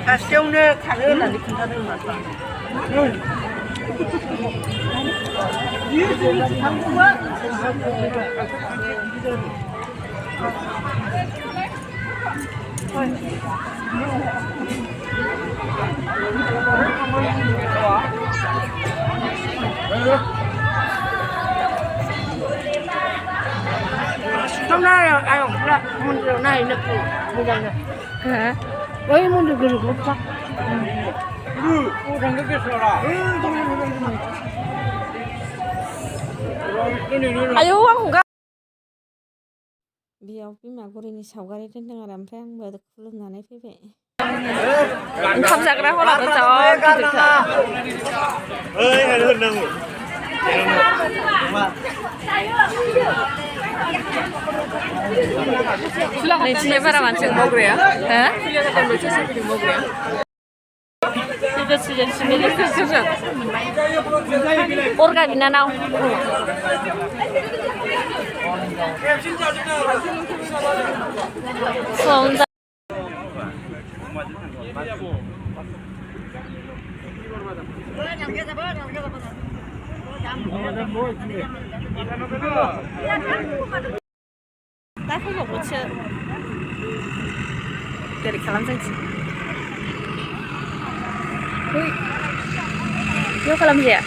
가시오는 가는 아니 근사는 맞다. Hôm nay là ai cũng là môn điều này được bây giờ này. hả Với môn điều này cũng chắc. 아유 왕가 비아오 비마고리니 사우가리 된다가 람프양 뭐도 쿨렀나네 피베 감사그라 호라도 저 기득하 ơi hay hơn đâu 네 집에 바람 지금 먹으래요? 에? 필요하다 뭐 주시기를 먹으래요? 이거 진짜 Orga bina nào Sống ra 나 그거 못 쳐. 내리 갈람장치. Vô phải làm gì ạ?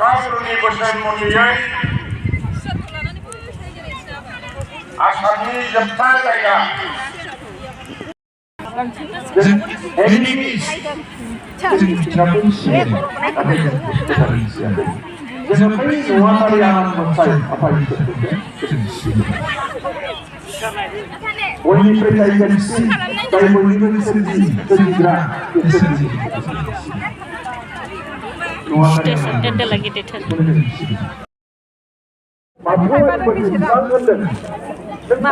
गावनि बोसोन मथेयै आसामनि जोबथा जायगा enemies जोंनि बिथिङाव सिगां नाथाय जों गोदानै सिगां जोङो बै न'आरि आनान गसाइ आफा इसोरखौ जों सिबियो बयनिफ्राय जायगानिसिम जाय बयनिबो सोरजिग्रा Ada lagi deh. Depan.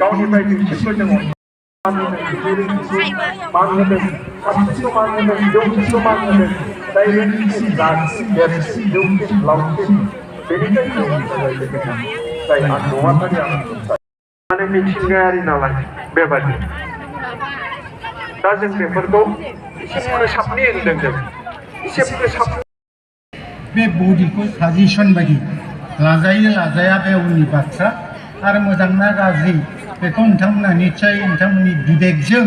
गावनि बायदि बिसोरखौ जोङो मान होदों साबसिनखौ मान होदों जौसिनखौ मान होदों डाइरेक्टसिन जासिन देरसिन जौसिन लावसिन बेनिखायनो जाय न'आरि माने मिथिंगायारि नालाय बेबायदि दा जों बेफोरखौ एसे फोसाबनि होनदों जों एसे फोसाब बे बडिखौ साजेसन बायदि लाजायो लाजाया बे उननि बाथ्रा आरो मोजां ना गाज्रि बेखौ नोंथांमोना निश्चय नोंथांमोननि बिबेकजों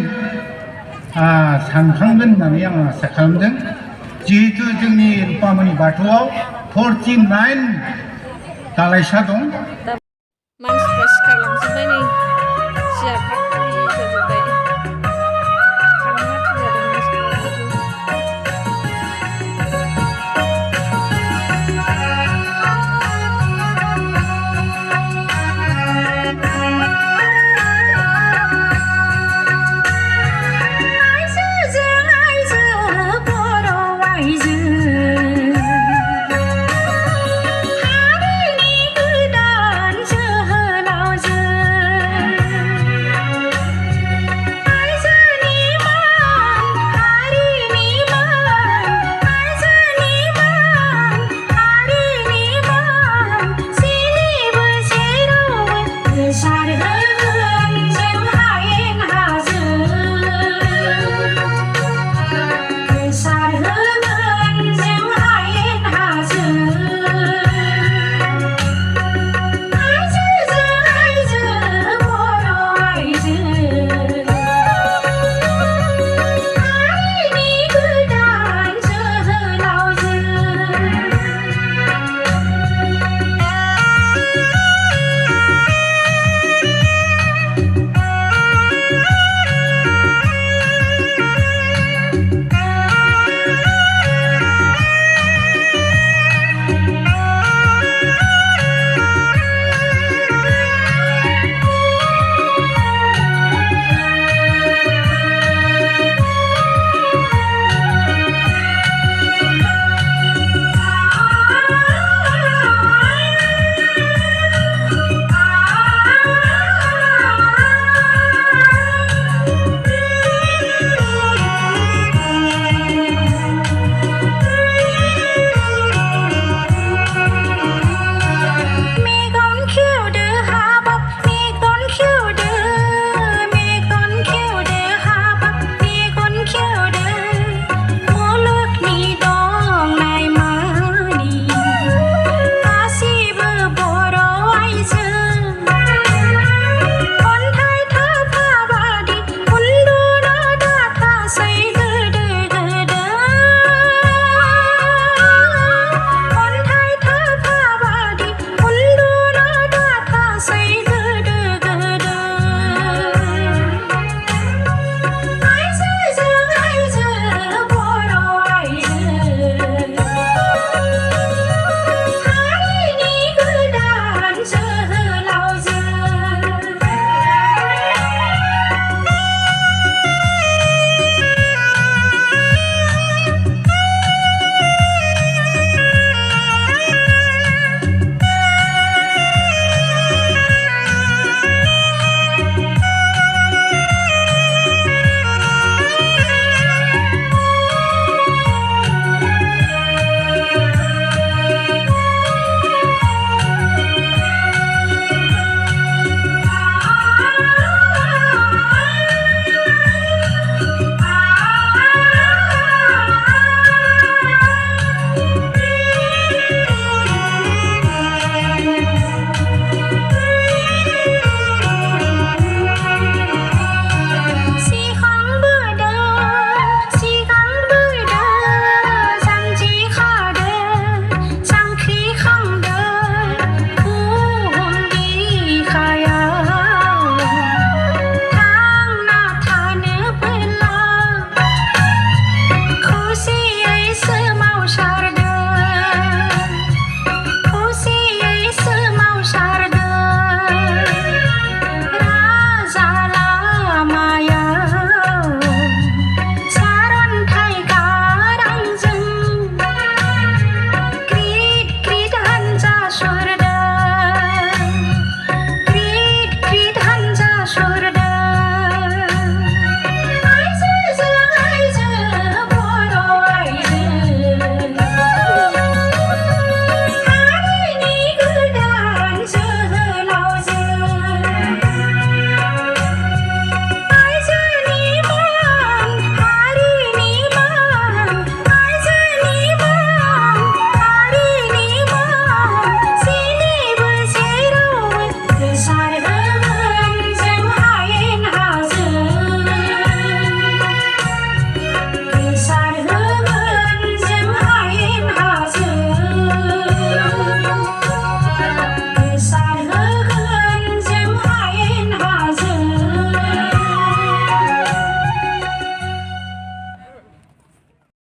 सानखांगोन होननानै आं आसा खालामदों जिहेतु जोंनि रुपामनि बाथौआव 49 दालाइसा दं मानसिफ्रा सिखारलांजोबनाय